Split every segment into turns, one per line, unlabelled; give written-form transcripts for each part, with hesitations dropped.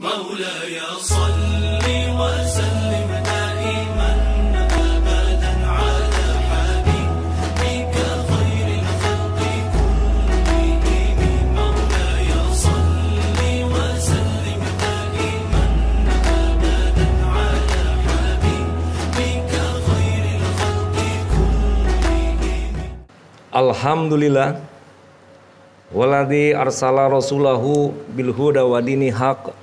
مولاي صل وسلم دائما أبدا على حبيبك خير الخلق كلهم مولاي صل وسلم دائما أبدا على حبيبك خير الخلق كلهم.
Alhamdulillah waladzi arsala rasulahu bil huda wa dini haq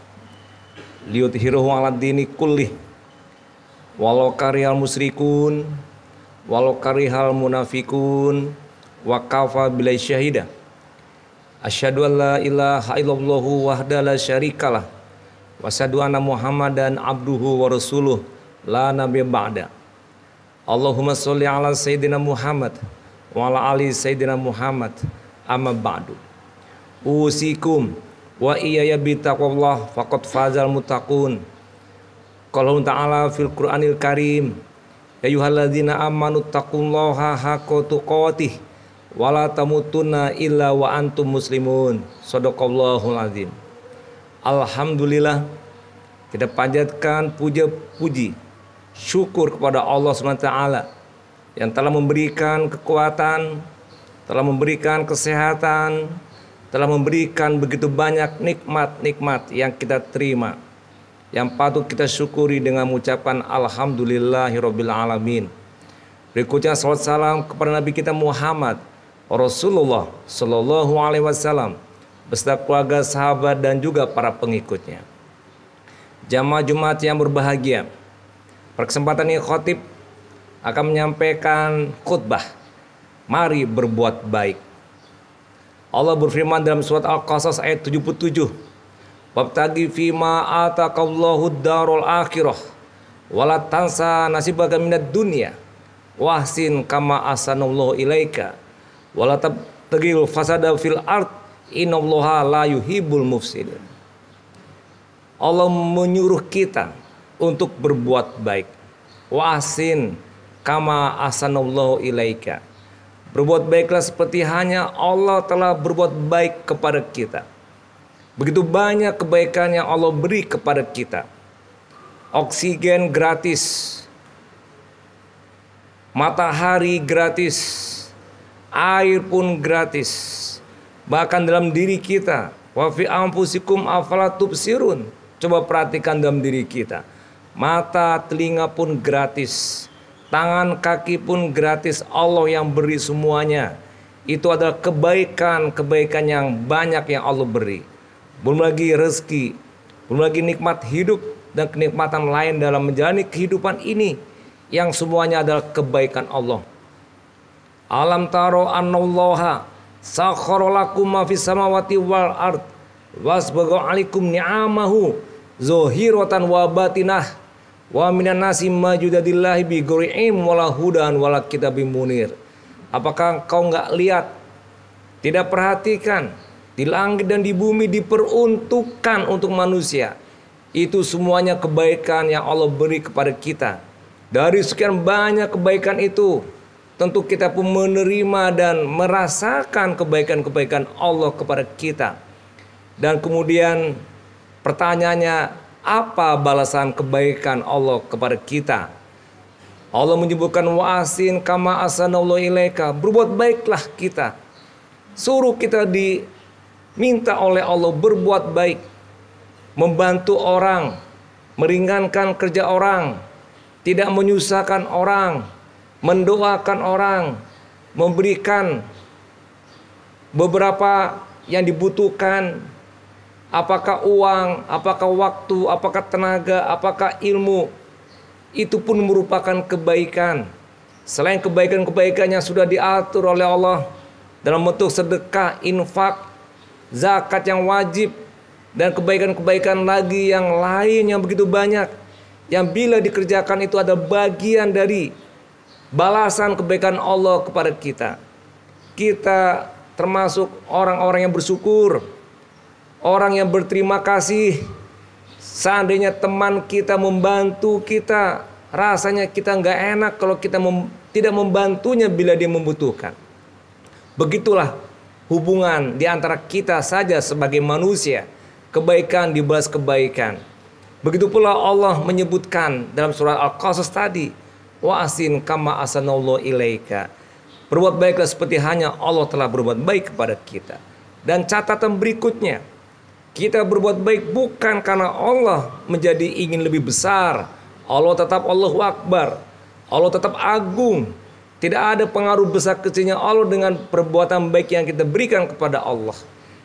liyudhhirahu 'alad dini kullih walau karihal musyrikun walau karihal munafikun wa kafa billahi syahida. Asyhadu an la ilaha illallah wahdahu la syarikalah wa asyhadu anna muhammadan abduhu wa rasuluh la nabiyya ba'da. Allahumma sholli ala sayyidina Muhammad wa ala ali sayyidina Muhammad. Amma ba'du. Usikum wa iyaya bitaqwallah faqad fazal muttaqun. Qala ta'ala fil Qur'anil Karim, ya ayyuhalladzina amanu taqullaha haqqa tuqatih wa la tamutunna illa wa antum muslimun. Shadaqallahul azim. Alhamdulillah, kita panjatkan puja-puji syukur kepada Allah SWT yang telah memberikan kekuatan, telah memberikan kesehatan, telah memberikan begitu banyak nikmat-nikmat yang kita terima, yang patut kita syukuri dengan mengucapkan alhamdulillahirabbil alamin. Berikutnya salawat salam kepada Nabi kita Muhammad Rasulullah sallallahu alaihi wasallam beserta keluarga, sahabat dan juga para pengikutnya. Jamaah Jumat yang berbahagia, pada kesempatan ini khatib akan menyampaikan khutbah mari berbuat baik. Allah berfirman dalam surat Al-Qasas ayat 77, wabtaghi fima ataqallahu darul akhirah wala tansa nasibaka minad dunya wahsin kama ahsanallahu ilaika wala tabghil fasada fil ard innallaha la yuhibbul mufsidin. Allah menyuruh kita untuk berbuat baik. Wahsin kama ahsanallahu ilaika. Berbuat baiklah seperti hanya Allah telah berbuat baik kepada kita. Begitu banyak kebaikan yang Allah beri kepada kita. Oksigen gratis, matahari gratis, air pun gratis. Bahkan dalam diri kita, wa fi anfusikum afala tubsirun. Coba perhatikan dalam diri kita. Mata, telinga pun gratis. Tangan, kaki pun gratis, Allah yang beri semuanya. Itu adalah kebaikan yang banyak yang Allah beri. Belum lagi rezeki, belum lagi nikmat hidup dan kenikmatan lain dalam menjalani kehidupan ini, yang semuanya adalah kebaikan Allah. Alam taro annallaha sakhkhara lakum ma fis samawati wal ard wasbagha 'alaikum ni'amahu zahiratan wa batinah. Wa minan nasi majudadillahi bi ghairi wala hudan wala kitabim munir. Apakah engkau enggak lihat, tidak perhatikan, di langit dan di bumi diperuntukkan untuk manusia. Itu semuanya kebaikan yang Allah beri kepada kita. Dari sekian banyak kebaikan itu, tentu kita pun menerima dan merasakan kebaikan-kebaikan Allah kepada kita. Dan kemudian pertanyaannya, apa balasan kebaikan Allah kepada kita? Allah menyebutkan wa'asin kama ahsanallahu ilaika. Berbuat baiklah kita. Suruh kita diminta oleh Allah berbuat baik. Membantu orang, meringankan kerja orang, tidak menyusahkan orang, mendoakan orang, memberikan beberapa yang dibutuhkan. Apakah uang, apakah waktu, apakah tenaga, apakah ilmu, itu pun merupakan kebaikan. Selain kebaikan-kebaikan yang sudah diatur oleh Allah dalam bentuk sedekah, infak, zakat yang wajib, dan kebaikan-kebaikan lagi yang lain yang begitu banyak, yang bila dikerjakan itu ada bagian dari balasan kebaikan Allah kepada kita. Kita termasuk orang-orang yang bersyukur, orang yang berterima kasih. Seandainya teman kita membantu kita, rasanya kita nggak enak kalau kita tidak membantunya bila dia membutuhkan. Begitulah hubungan di antara kita saja sebagai manusia. kebaikan dibalas kebaikan. Begitu pula Allah menyebutkan dalam surah Al-Qasas tadi, wa asin kama asanallahu ilaika. Berbuat baiklah seperti hanya Allah telah berbuat baik kepada kita. Dan catatan berikutnya, kita berbuat baik bukan karena Allah menjadi ingin lebih besar. Allah tetap Allahu Akbar. Allah tetap agung. Tidak ada pengaruh besar kecilnya Allah dengan perbuatan baik yang kita berikan kepada Allah.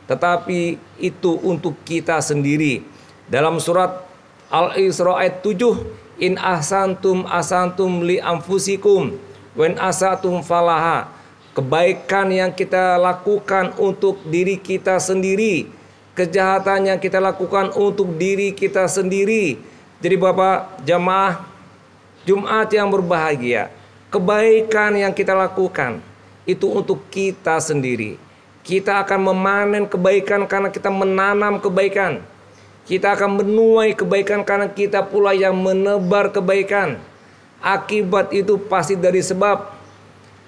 Tetapi itu untuk kita sendiri. Dalam surat Al-Isra ayat 7, in ahsantum asantum li anfusikum wen asatum falaha. Kebaikan yang kita lakukan untuk diri kita sendiri, kejahatan yang kita lakukan untuk diri kita sendiri. Jadi Bapak jamaah Jumat yang berbahagia, kebaikan yang kita lakukan itu untuk kita sendiri. Kita akan memanen kebaikan karena kita menanam kebaikan. Kita akan menuai kebaikan karena kita pula yang menebar kebaikan. Akibat itu pasti dari sebab,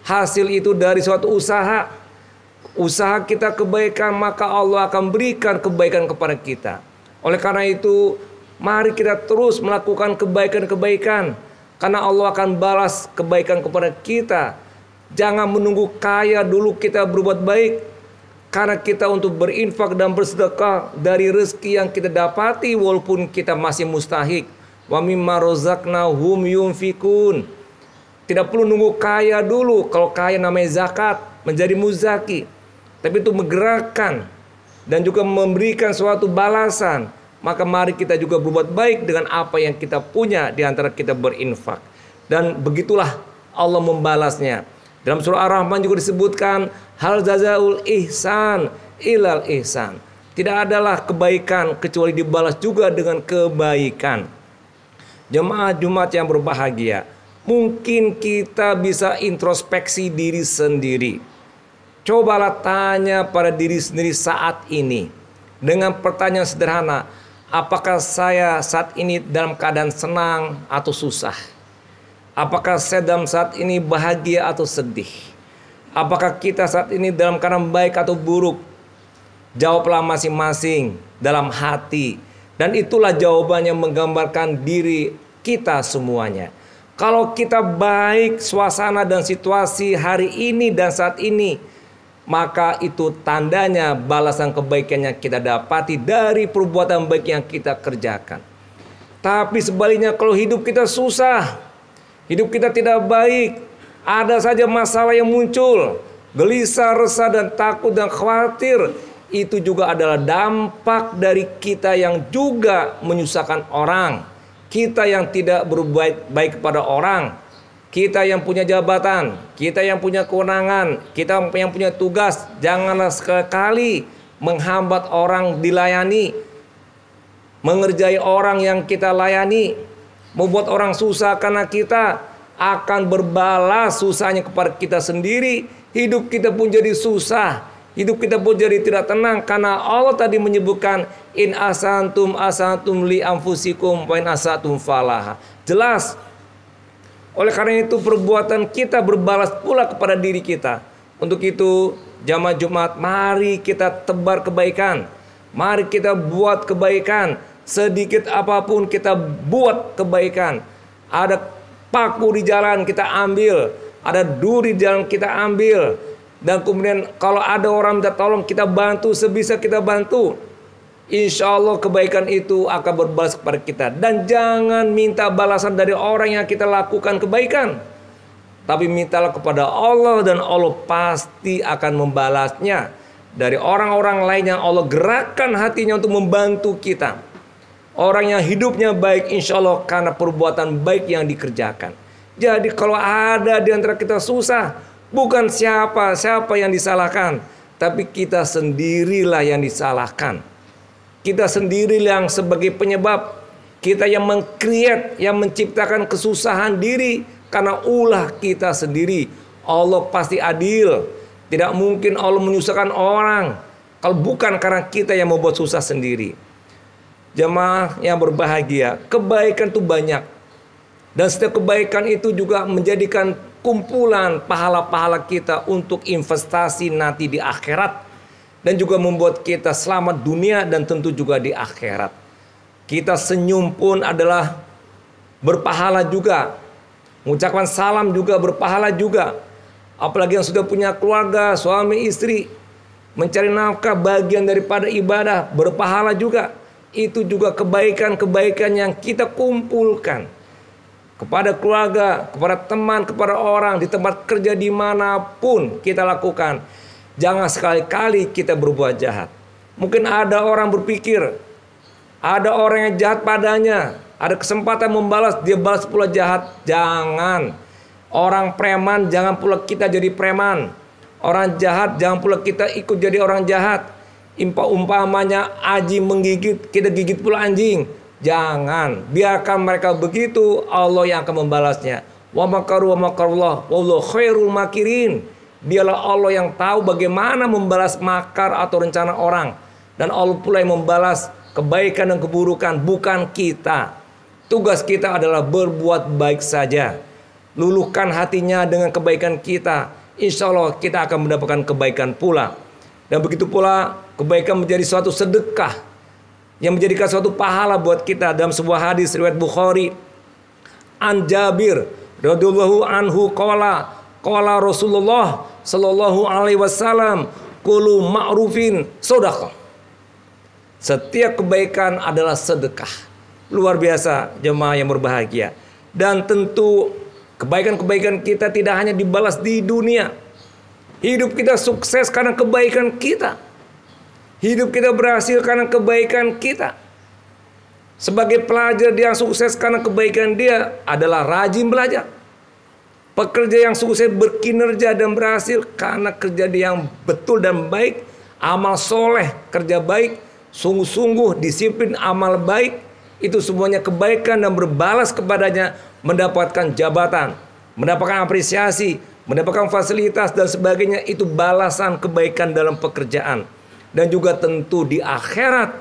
hasil itu dari suatu usaha. Usaha kita kebaikan, maka Allah akan berikan kebaikan kepada kita. Oleh karena itu, mari kita terus melakukan kebaikan-kebaikan, karena Allah akan balas kebaikan kepada kita. Jangan menunggu kaya dulu kita berbuat baik, karena kita untuk berinfak dan bersedekah dari rezeki yang kita dapati walaupun kita masih mustahik. Wa mimma razaqnahum yunfikun. Tidak perlu nunggu kaya dulu. Kalau kaya namanya zakat, menjadi muzaki. Tapi itu menggerakkan dan juga memberikan suatu balasan. Maka mari kita juga berbuat baik dengan apa yang kita punya di antara kita berinfak. Dan begitulah Allah membalasnya. Dalam surah Ar-Rahman juga disebutkan, hal jazaul ihsan ilal ihsan. Tidak adalah kebaikan kecuali dibalas juga dengan kebaikan. Jemaah Jumat yang berbahagia, mungkin kita bisa introspeksi diri sendiri. Cobalah tanya pada diri sendiri saat ini dengan pertanyaan sederhana, apakah saya saat ini dalam keadaan senang atau susah? Apakah saya dalam saat ini bahagia atau sedih? Apakah kita saat ini dalam keadaan baik atau buruk? Jawablah masing-masing dalam hati. Dan itulah jawabannya menggambarkan diri kita semuanya. Kalau kita baik suasana dan situasi hari ini dan saat ini, maka itu tandanya balasan kebaikan yang kita dapati dari perbuatan baik yang kita kerjakan. Tapi sebaliknya kalau hidup kita susah, hidup kita tidak baik, ada saja masalah yang muncul, gelisah, resah dan takut dan khawatir, itu juga adalah dampak dari kita yang juga menyusahkan orang. Kita yang tidak berbuat baik kepada orang. Kita yang punya jabatan, kita yang punya kewenangan, kita yang punya tugas. Janganlah sekali menghambat orang dilayani, mengerjai orang yang kita layani, membuat orang susah karena kita akan berbalas susahnya kepada kita sendiri. Hidup kita pun jadi susah, hidup kita pun jadi tidak tenang, karena Allah tadi menyebutkan in asantum asantum li anfusikum wa in asatum falaha. Jelas. Oleh karena itu perbuatan kita berbalas pula kepada diri kita. Untuk itu jamaah Jumat, mari kita tebar kebaikan, mari kita buat kebaikan. Sedikit apapun kita buat kebaikan. Ada paku di jalan kita ambil, ada duri di jalan kita ambil. Dan kemudian kalau ada orang minta tolong, kita bantu sebisa kita bantu. Insya Allah kebaikan itu akan berbalas kepada kita. Dan jangan minta balasan dari orang yang kita lakukan kebaikan, tapi mintalah kepada Allah dan Allah pasti akan membalasnya. Dari orang-orang lain yang Allah gerakkan hatinya untuk membantu kita. Orang yang hidupnya baik insya Allah karena perbuatan baik yang dikerjakan. Jadi kalau ada di antara kita susah, bukan siapa yang disalahkan, tapi kita sendirilah yang disalahkan. Kita sendiri yang sebagai penyebab. Kita yang meng-create, yang menciptakan kesusahan diri karena ulah kita sendiri. Allah pasti adil. Tidak mungkin Allah menyusahkan orang kalau bukan karena kita yang membuat susah sendiri. Jemaah yang berbahagia, kebaikan itu banyak. Dan setiap kebaikan itu juga menjadikan kumpulan pahala-pahala kita untuk investasi nanti di akhirat. dan juga membuat kita selamat dunia dan tentu juga di akhirat. Kita senyum pun adalah berpahala juga. Mengucapkan salam juga berpahala juga. Apalagi yang sudah punya keluarga, suami istri, mencari nafkah bagian daripada ibadah, berpahala juga. Itu juga kebaikan-kebaikan yang kita kumpulkan kepada keluarga, kepada teman, kepada orang, di tempat kerja dimanapun kita lakukan. Jangan sekali-kali kita berbuat jahat. Mungkin ada orang berpikir, ada orang yang jahat padanya, ada kesempatan membalas, dia balas pula jahat. Jangan. Orang preman, jangan pula kita jadi preman. Orang jahat, jangan pula kita ikut jadi orang jahat. Umpamanya anjing menggigit, kita gigit pula anjing. Jangan. Biarkan mereka begitu, Allah yang akan membalasnya. Wa makaru wa makarullah wallahu khairul makirin. Dialah Allah yang tahu bagaimana membalas makar atau rencana orang. Dan Allah pula yang membalas kebaikan dan keburukan, bukan kita. Tugas kita adalah berbuat baik saja. Luluhkan hatinya dengan kebaikan kita. Insya Allah kita akan mendapatkan kebaikan pula. Dan begitu pula kebaikan menjadi suatu sedekah yang menjadikan suatu pahala buat kita. Dalam sebuah hadis riwayat Bukhari, an Jabir radhiyallahu anhu qala Rasulullah sallallahu alaihi wasallam, kullu ma'rufin sedekah. Setiap kebaikan adalah sedekah. Luar biasa jemaah yang berbahagia. Dan tentu kebaikan-kebaikan kita tidak hanya dibalas di dunia. Hidup kita sukses karena kebaikan kita. Hidup kita berhasil karena kebaikan kita. Sebagai pelajar yang sukses karena kebaikan dia adalah rajin belajar. Pekerja yang sukses berkinerja dan berhasil karena kerja dia yang betul dan baik. Amal soleh, kerja baik, sungguh-sungguh, disiplin, amal baik. Itu semuanya kebaikan dan berbalas kepadanya, mendapatkan jabatan, mendapatkan apresiasi, mendapatkan fasilitas dan sebagainya. Itu balasan kebaikan dalam pekerjaan. Dan juga tentu di akhirat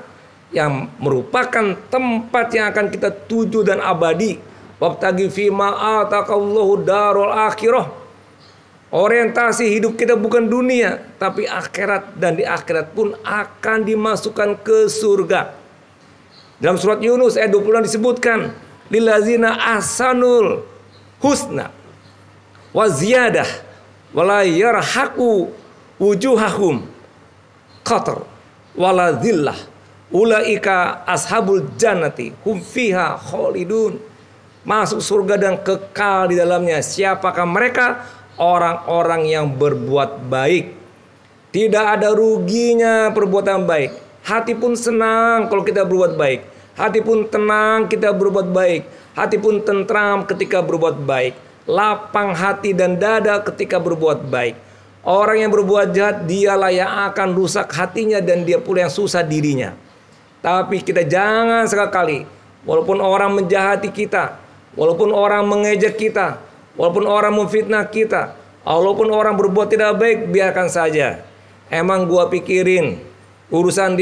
yang merupakan tempat yang akan kita tuju dan abadi. Wabtagi fima ataqallahu darul akhirah. Orientasi hidup kita bukan dunia, tapi akhirat, dan di akhirat pun akan dimasukkan ke surga. Dalam surat Yunus ayat 20 disebutkan, lillazina ahsanul husna wa ziyadah wala yarhaqu wujuhahum qatar wala dhillah ulaika ashabul jannati hum fiha khalidun. Masuk surga dan kekal di dalamnya. Siapakah mereka? Orang-orang yang berbuat baik. Tidak ada ruginya perbuatan baik. Hati pun senang kalau kita berbuat baik. Hati pun tenang kita berbuat baik. Hati pun tentram ketika berbuat baik. Lapang hati dan dada ketika berbuat baik. Orang yang berbuat jahat, dialah yang akan rusak hatinya dan dia pula yang susah dirinya. Tapi kita jangan sekali-kali, walaupun orang menjahati kita, walaupun orang mengejek kita, walaupun orang memfitnah kita, walaupun orang berbuat tidak baik, biarkan saja. Emang gua pikirin, urusan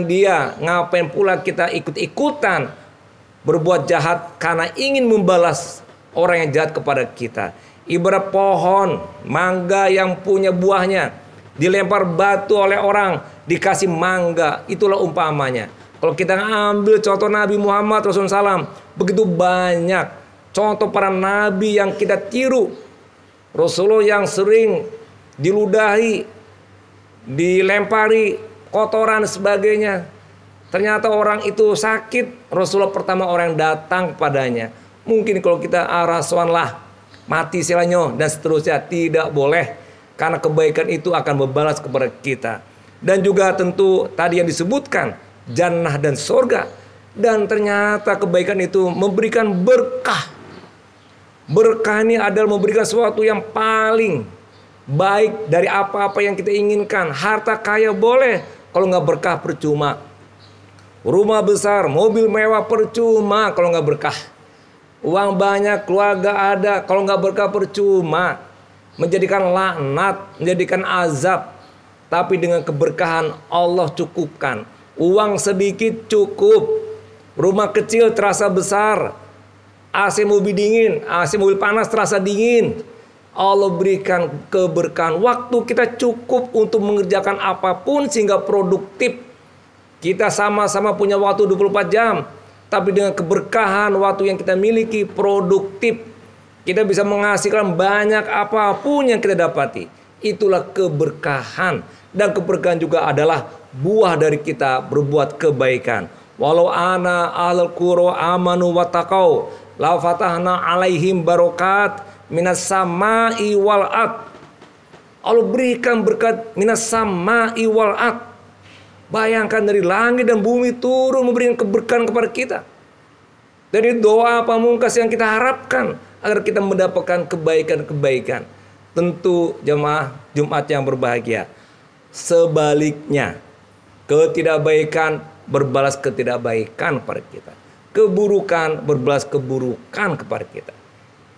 dia, ngapain pula kita ikut-ikutan berbuat jahat karena ingin membalas orang yang jahat kepada kita. Ibarat pohon mangga yang punya buahnya, dilempar batu oleh orang, dikasih mangga, itulah umpamanya. Kalau kita ambil contoh Nabi Muhammad SAW, begitu banyak contoh para nabi yang kita tiru. Rasulullah yang sering diludahi, dilempari kotoran sebagainya. Ternyata orang itu sakit, Rasulullah pertama orang yang datang padanya. Mungkin kalau kita rasuan lah, mati silanya dan seterusnya, tidak boleh. Karena kebaikan itu akan membalas kepada kita. Dan juga tentu tadi yang disebutkan, jannah dan surga. Dan ternyata kebaikan itu memberikan berkah. Berkah ini adalah memberikan sesuatu yang paling baik dari apa-apa yang kita inginkan. Harta kaya boleh, kalau nggak berkah percuma. Rumah besar, mobil mewah percuma kalau nggak berkah. Uang banyak, keluarga ada, kalau nggak berkah percuma. Menjadikan laknat, menjadikan azab. Tapi dengan keberkahan Allah cukupkan. Uang sedikit cukup. Rumah kecil terasa besar. AC mobil dingin, AC mobil panas terasa dingin. Allah berikan keberkahan. Waktu kita cukup untuk mengerjakan apapun sehingga produktif. Kita sama-sama punya waktu 24 jam. Tapi dengan keberkahan waktu yang kita miliki produktif. Kita bisa menghasilkan banyak apapun yang kita dapati. Itulah keberkahan. Dan keberkahan juga adalah buah dari kita berbuat kebaikan. Walau ana ahlul qura amanu wattaqau la fatahna alaihim barokat minas samai wal ard. Allah berikan berkat minas samai wal ard. Bayangkan dari langit dan bumi turun memberikan keberkahan kepada kita. Dari doa pamungkas yang kita harapkan agar kita mendapatkan kebaikan-kebaikan. Tentu jemaah Jumat yang berbahagia. Sebaliknya, ketidakbaikan berbalas ketidakbaikan kepada kita. Keburukan berbalas keburukan kepada kita.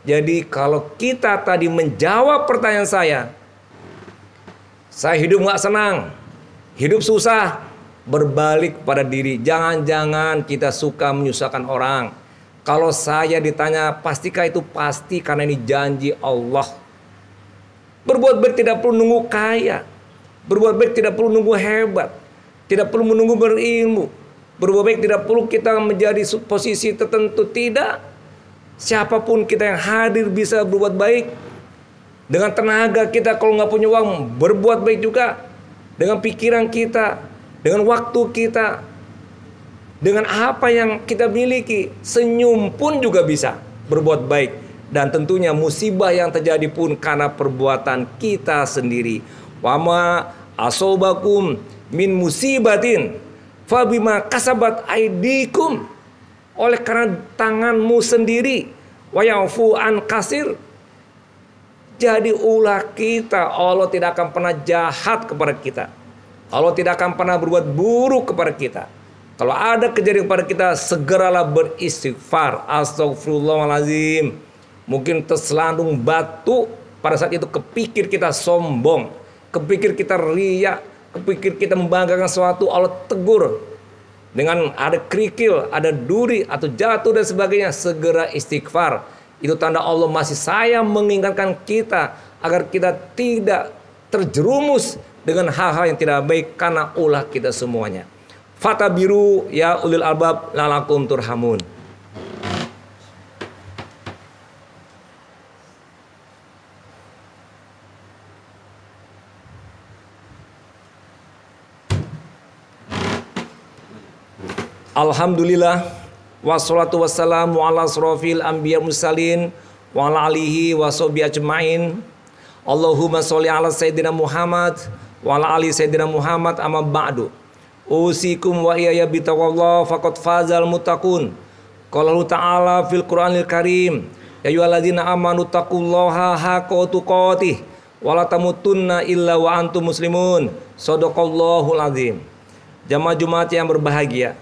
Jadi kalau kita tadi menjawab pertanyaan saya hidup nggak senang, hidup susah, berbalik pada diri. Jangan-jangan kita suka menyusahkan orang. Kalau saya ditanya, pastikah itu? Pasti, karena ini janji Allah. Berbuat baik tidak perlu nunggu kaya. Berbuat baik tidak perlu nunggu hebat. Tidak perlu menunggu berilmu. Berbuat baik tidak perlu kita menjadi posisi tertentu. Tidak. Siapapun kita yang hadir bisa berbuat baik. Dengan tenaga kita, kalau nggak punya uang, berbuat baik juga. Dengan pikiran kita, dengan waktu kita, dengan apa yang kita miliki, senyum pun juga bisa berbuat baik. Dan tentunya musibah yang terjadi pun karena perbuatan kita sendiri. Wama asobakum min musibatin fabima kasabat aidikum. Oleh karena tanganmu sendiri, wa yafu an kasir. Jadi ulah kita, Allah tidak akan pernah jahat kepada kita. Allah tidak akan pernah berbuat buruk kepada kita. Kalau ada kejadian kepada kita, segeralah beristighfar. Astagfirullahaladzim. Mungkin terselandung batu, pada saat itu kepikir kita sombong, kepikir kita riya, kepikir kita membanggakan sesuatu, Allah tegur. Dengan ada kerikil, ada duri, atau jatuh dan sebagainya, segera istighfar. Itu tanda Allah masih sayang mengingatkan kita agar kita tidak terjerumus dengan hal-hal yang tidak baik karena ulah kita semuanya. Fatabiru ya ulil albab lalakum turhamun. Alhamdulillah wassalatu wassalamu ala asrofil anbiya mursalin wa ala alihi wa sahbihi ajmain. Allahumma sholli ala sayyidina Muhammad wa ala ali sayyidina Muhammad amma ba'du. Usikum wa iyaya bitaqwallah faqad fazal muttaqun. Qala ta'ala fil Qur'anil Karim, ya ayyuhalladzina amanu taqullaha haqqa tuqatih wa la tamutunna illa wa antum muslimun. Shadaqallahul azim. Jamaah Jumat yang berbahagia,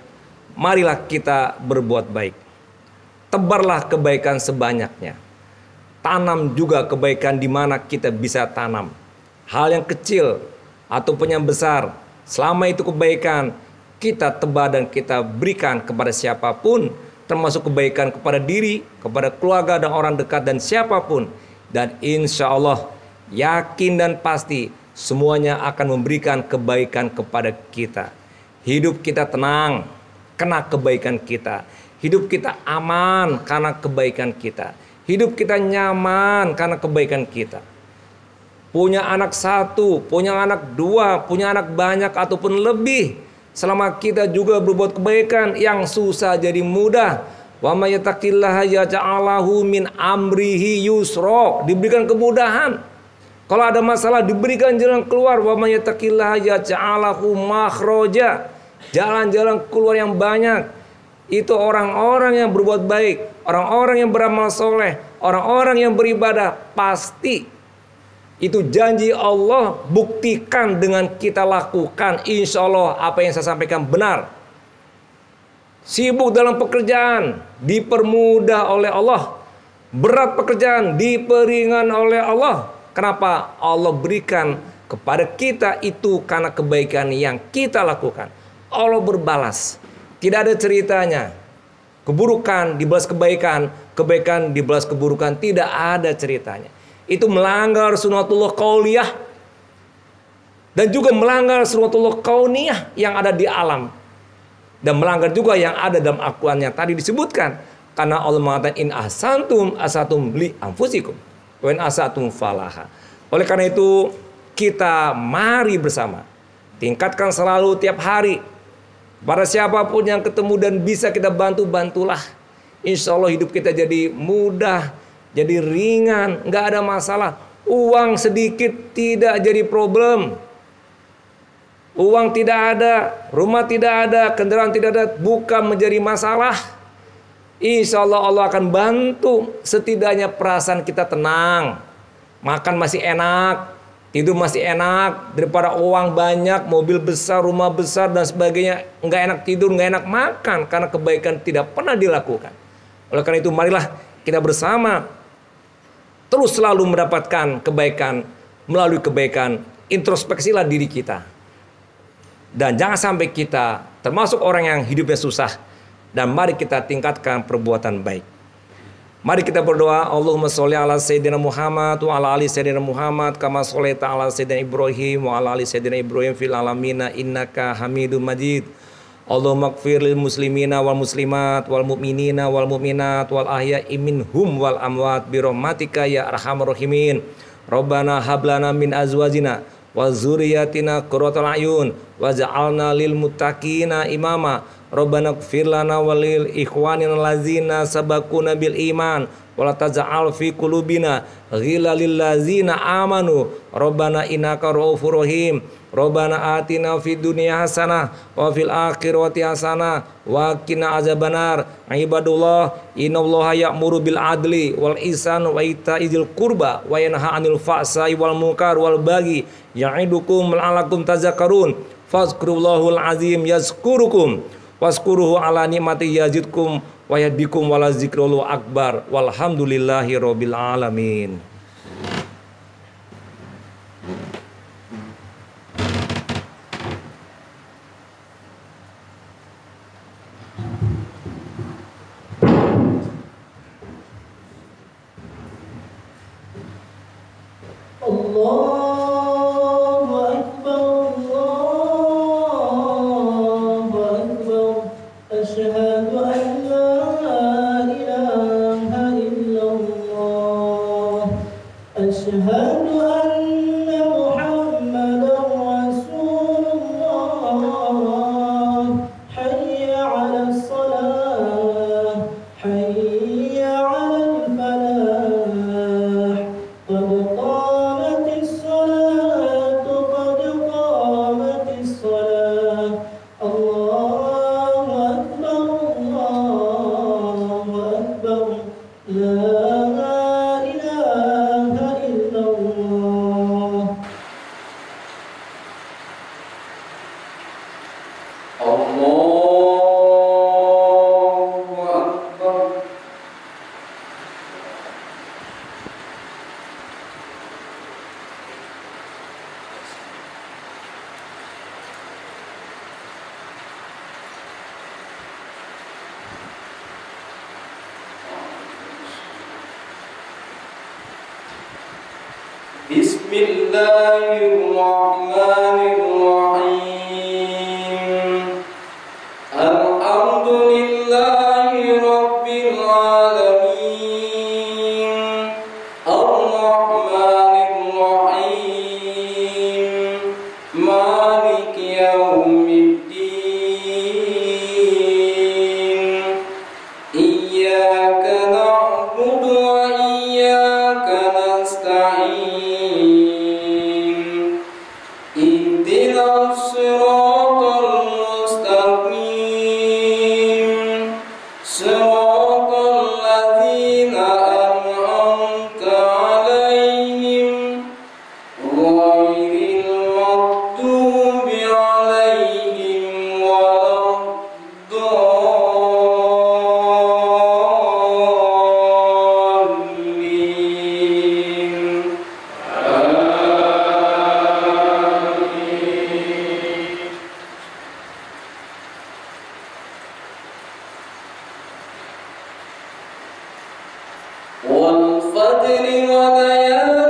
marilah kita berbuat baik. Tebarlah kebaikan sebanyaknya. Tanam juga kebaikan di mana kita bisa tanam. Hal yang kecil ataupun yang besar, selama itu kebaikan, kita tebar dan kita berikan kepada siapapun, termasuk kebaikan kepada diri, kepada keluarga dan orang dekat dan siapapun. Dan insya Allah, yakin dan pasti, semuanya akan memberikan kebaikan kepada kita. Hidup kita tenang karena kebaikan kita. Hidup kita aman karena kebaikan kita. Hidup kita nyaman karena kebaikan kita. Punya anak satu, punya anak dua, punya anak banyak ataupun lebih, selama kita juga berbuat kebaikan, yang susah jadi mudah. Wa may yattaqillaha yaj'alahu min amrihi yusra, diberikan kemudahan. Kalau ada masalah diberikan jalan keluar. Wa may yattaqillaha yaj'alahu makhraja, jalan-jalan keluar yang banyak. Itu orang-orang yang berbuat baik, orang-orang yang beramal soleh, orang-orang yang beribadah. Pasti itu janji Allah, buktikan dengan kita lakukan. Insya Allah apa yang saya sampaikan benar. Sibuk dalam pekerjaan, dipermudah oleh Allah. Berat pekerjaan, diperingan oleh Allah. Kenapa? Allah berikan kepada kita itu karena kebaikan yang kita lakukan. Allah berbalas. Tidak ada ceritanya keburukan dibalas kebaikan, kebaikan dibalas keburukan. Tidak ada ceritanya. itu melanggar sunnatullah qauliyah dan juga melanggar sunnatullah kauniyah yang ada di alam, dan melanggar juga yang ada dalam Al-Qur'an yang tadi disebutkan, karena Allah mengatakan in ahsantum asatum li anfusikum wa in asatum falaha. Oleh karena itu kita mari bersama tingkatkan selalu tiap hari. Pada siapapun yang ketemu dan bisa kita bantu, bantulah. Insya Allah hidup kita jadi mudah, jadi ringan, nggak ada masalah. Uang sedikit tidak jadi problem. Uang tidak ada, rumah tidak ada, kendaraan tidak ada, bukan menjadi masalah. Insya Allah Allah akan bantu. Setidaknya perasaan kita tenang. Makan masih enak, tidur masih enak, daripada uang banyak, mobil besar, rumah besar dan sebagainya, nggak enak tidur, nggak enak makan karena kebaikan tidak pernah dilakukan. Oleh karena itu marilah kita bersama terus selalu mendapatkan kebaikan melalui kebaikan. Introspeksilah diri kita dan jangan sampai kita termasuk orang yang hidupnya susah, dan mari kita tingkatkan perbuatan baik. Mari kita berdoa. Allahumma sholli ala sayyidina Muhammad wa ala ali sayyidina Muhammad kama sholaita ala sayyidina Ibrahim wa ala ali sayyidina Ibrahim fil alamina innaka Hamidum Majid. Allahumma ighfir lil muslimina wal muslimat wal mu'minina wal mu'minat wal ahya'i minhum wal amwat bi rahmatika ya arhamar rahimin. Rabbana hab lana min azwajina wa dzurriyyatina qurratal a'yun waj'alna lil muttaqina imama. Rabbana ighfir lana wa lil ikhwanina allazina sabaquna bil iman wa la taj'al fi qulubina ghillan lil ladzina amanu. Rabbana innaka ra'ufur rahim. Rabbana atina fid dunya hasanah wa fil akhirati hasanah wa qina azabannar. Ibadullah, innallaha ya'muru bil adli wal ihsan wa ita'izil qurba wa yanha 'anil fahsai wal munkar wal baghi ya'idukum la'allakum tadhakkarun. Fazkurullahal azim yazkurukum waskuruhu ala nikmati yazidkum wa yahdikum wala zikrullahu akbar walhamdulillahi rabbil alamin.
Allahu Akbar, Allahu Akbar. Asyhadu an la ilaha illallah. Asyhadu anna Muhammadan Rasulullah. Hayya 'alas salah, hayya 'alal falah. Qad qamatis salatu, qad qamatis salah. Allahu Akbar, Allahu Akbar. La ilaha illallah.
Allahu akbar. Bismillahirrahmanirrahim. Alhamdulillahi rabbil alamin. Ar-Rahmanir-Rahim. Maliki yaumiddin. Iyyaka na'budu wa iyyaka nasta'in. Ihdinas siratal mustaqim. Siratal ladzina an'amta 'alaihim ghairil maghdubi 'alaihim waladdallin. Wal fajri wa layalin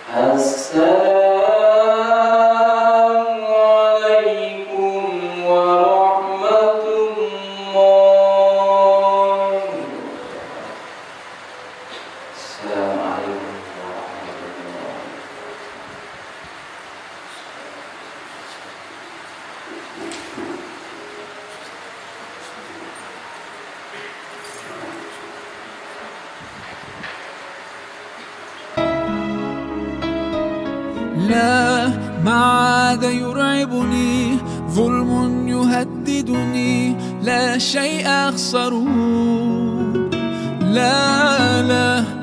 Assalamualaikum warahmatullahi لا ما عاد يرعبني ظلم يهددني لا شيء أخسره لا